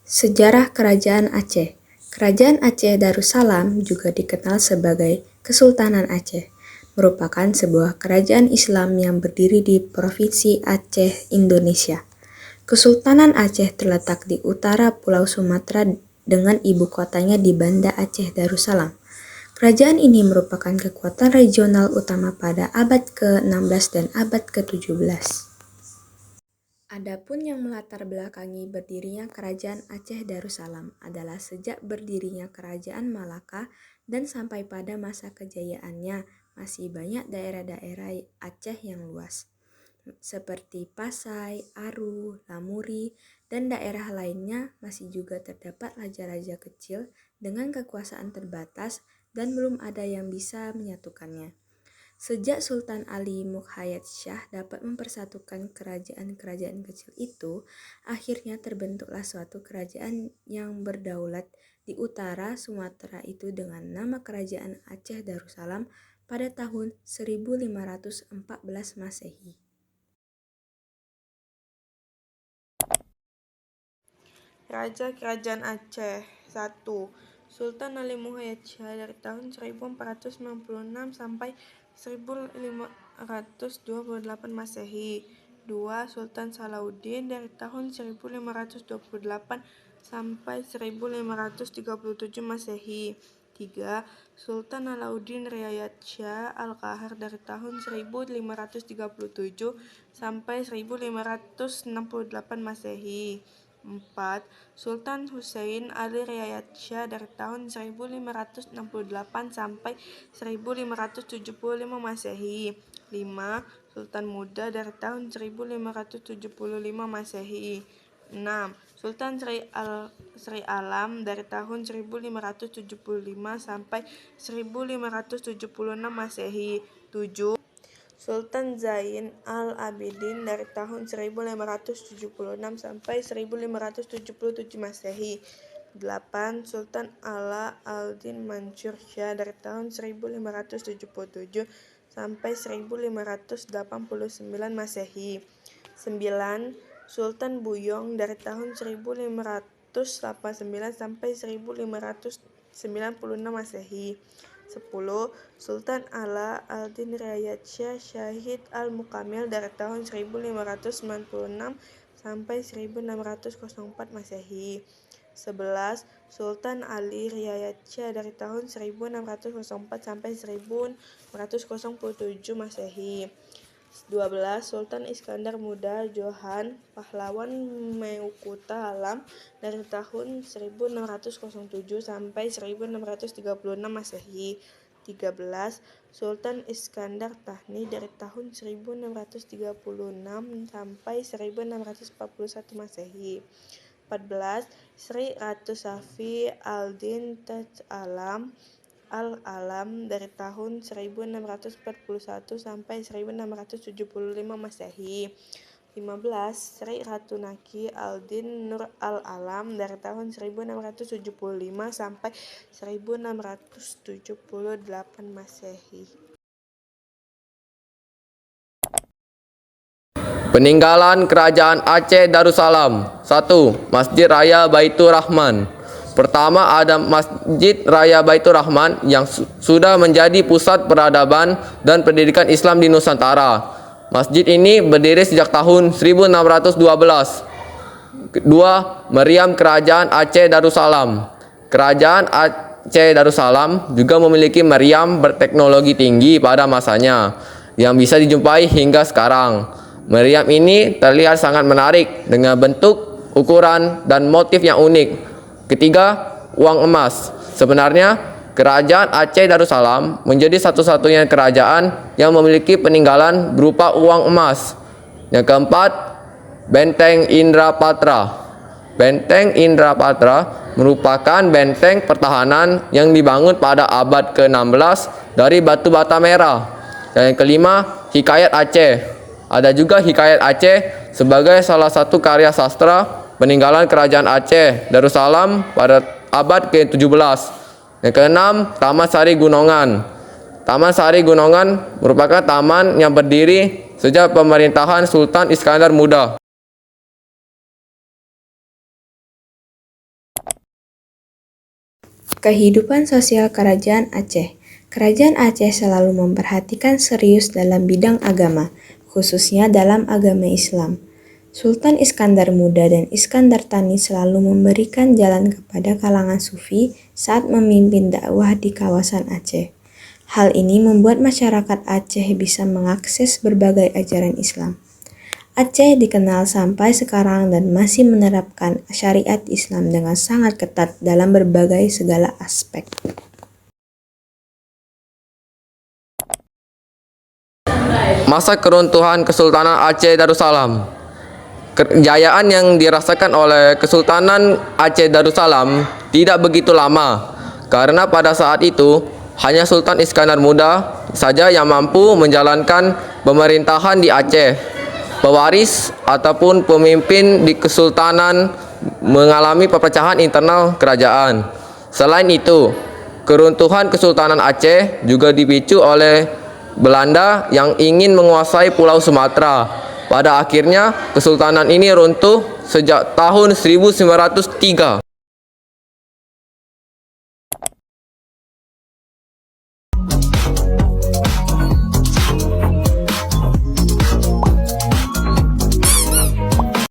Sejarah Kerajaan Aceh. Kerajaan Aceh Darussalam juga dikenal sebagai Kesultanan Aceh, merupakan sebuah kerajaan Islam yang berdiri di Provinsi Aceh, Indonesia. Kesultanan Aceh terletak di utara Pulau Sumatera dengan ibu kotanya di Banda Aceh Darussalam. Kerajaan ini merupakan kekuatan regional utama pada abad ke-16 dan abad ke-17. Adapun yang melatar belakangi berdirinya Kerajaan Aceh Darussalam adalah sejak berdirinya Kerajaan Malaka dan sampai pada masa kejayaannya masih banyak daerah-daerah Aceh yang luas, seperti Pasai, Aru, Lamuri, dan daerah lainnya masih juga terdapat raja-raja kecil dengan kekuasaan terbatas dan belum ada yang bisa menyatukannya. Sejak Sultan Ali Mukhayat Shah dapat mempersatukan kerajaan-kerajaan kecil itu, akhirnya terbentuklah suatu kerajaan yang berdaulat di utara Sumatera itu dengan nama Kerajaan Aceh Darussalam pada tahun 1514 Masehi. Raja Kerajaan Aceh 1. Sultan Ali Mukhayat Shah dari tahun 1496 sampai 1528 Masehi. 2. Sultan Salahuddin dari tahun 1528 sampai 1537 Masehi. 3. Sultan Alauddin Riayat Shah Al-Qahar dari tahun 1537 sampai 1568 Masehi. 4. Sultan Husain Ali Riayat Shah dari tahun 1568 sampai 1575 Masehi. 5. Sultan Muda dari tahun 1575 Masehi. 6. Sultan Sri Alam dari tahun 1575 sampai 1576 Masehi. 7. Sultan Zain al-Abidin dari tahun 1576 sampai 1577 Masehi. 8. Sultan Ala al-Din Mansur Shah dari tahun 1577 sampai 1589 Masehi. 9. Sultan Buyong dari tahun 1589 sampai 1596 Masehi. 10. Sultan Ala al-Din Riayat Shah Syahid al-Mukamil dari tahun 1596 sampai 1604 Masehi. 11. Sultan Ali Riayat Shah dari tahun 1604 sampai 1607 Masehi. 12. Sultan Iskandar Muda Johan Pahlawan Meukuta Alam dari tahun 1607 sampai 1636 Masehi. 13. Sultan Iskandar Tahni dari tahun 1636 sampai 1641 Masehi. 14. Sri Ratu Safi al-Din Taj Alam Al-Alam dari tahun 1641 sampai 1675 Masehi. 15. Sri Ratu Naki al-Din Nur al-Alam dari tahun 1675 sampai 1678 Masehi. Peninggalan Kerajaan Aceh Darussalam. 1. Masjid Raya Baitur Rahman. Pertama ada Masjid Raya Baitur Rahman yang sudah menjadi pusat peradaban dan pendidikan Islam di Nusantara. Masjid ini berdiri sejak tahun 1612. 2. Meriam Kerajaan Aceh Darussalam. Kerajaan Aceh Darussalam juga memiliki meriam berteknologi tinggi pada masanya yang bisa dijumpai hingga sekarang. Meriam ini terlihat sangat menarik dengan bentuk, ukuran, dan motif yang unik. Ketiga, uang emas. Sebenarnya, Kerajaan Aceh Darussalam menjadi satu-satunya kerajaan yang memiliki peninggalan berupa uang emas. Yang keempat, Benteng Indrapatra. Benteng Indrapatra merupakan benteng pertahanan yang dibangun pada abad ke-16 dari batu bata merah. Dan yang kelima, Hikayat Aceh. Ada juga Hikayat Aceh sebagai salah satu karya sastra peninggalan Kerajaan Aceh Darussalam pada abad ke-17. Yang keenam, Taman Sari Gunongan. Taman Sari Gunongan merupakan taman yang berdiri sejak pemerintahan Sultan Iskandar Muda. Kehidupan sosial Kerajaan Aceh. Kerajaan Aceh selalu memperhatikan serius dalam bidang agama, khususnya dalam agama Islam. Sultan Iskandar Muda dan Iskandar Thani selalu memberikan jalan kepada kalangan sufi saat memimpin dakwah di kawasan Aceh. Hal ini membuat masyarakat Aceh bisa mengakses berbagai ajaran Islam. Aceh dikenal sampai sekarang dan masih menerapkan syariat Islam dengan sangat ketat dalam berbagai segala aspek. Masa keruntuhan Kesultanan Aceh Darussalam. Kejayaan yang dirasakan oleh Kesultanan Aceh Darussalam tidak begitu lama, karena pada saat itu hanya Sultan Iskandar Muda saja yang mampu menjalankan pemerintahan di Aceh. Pewaris ataupun pemimpin di Kesultanan mengalami perpecahan internal kerajaan. Selain itu, keruntuhan Kesultanan Aceh juga dipicu oleh Belanda yang ingin menguasai Pulau Sumatera. Pada akhirnya, kesultanan ini runtuh sejak tahun 1903.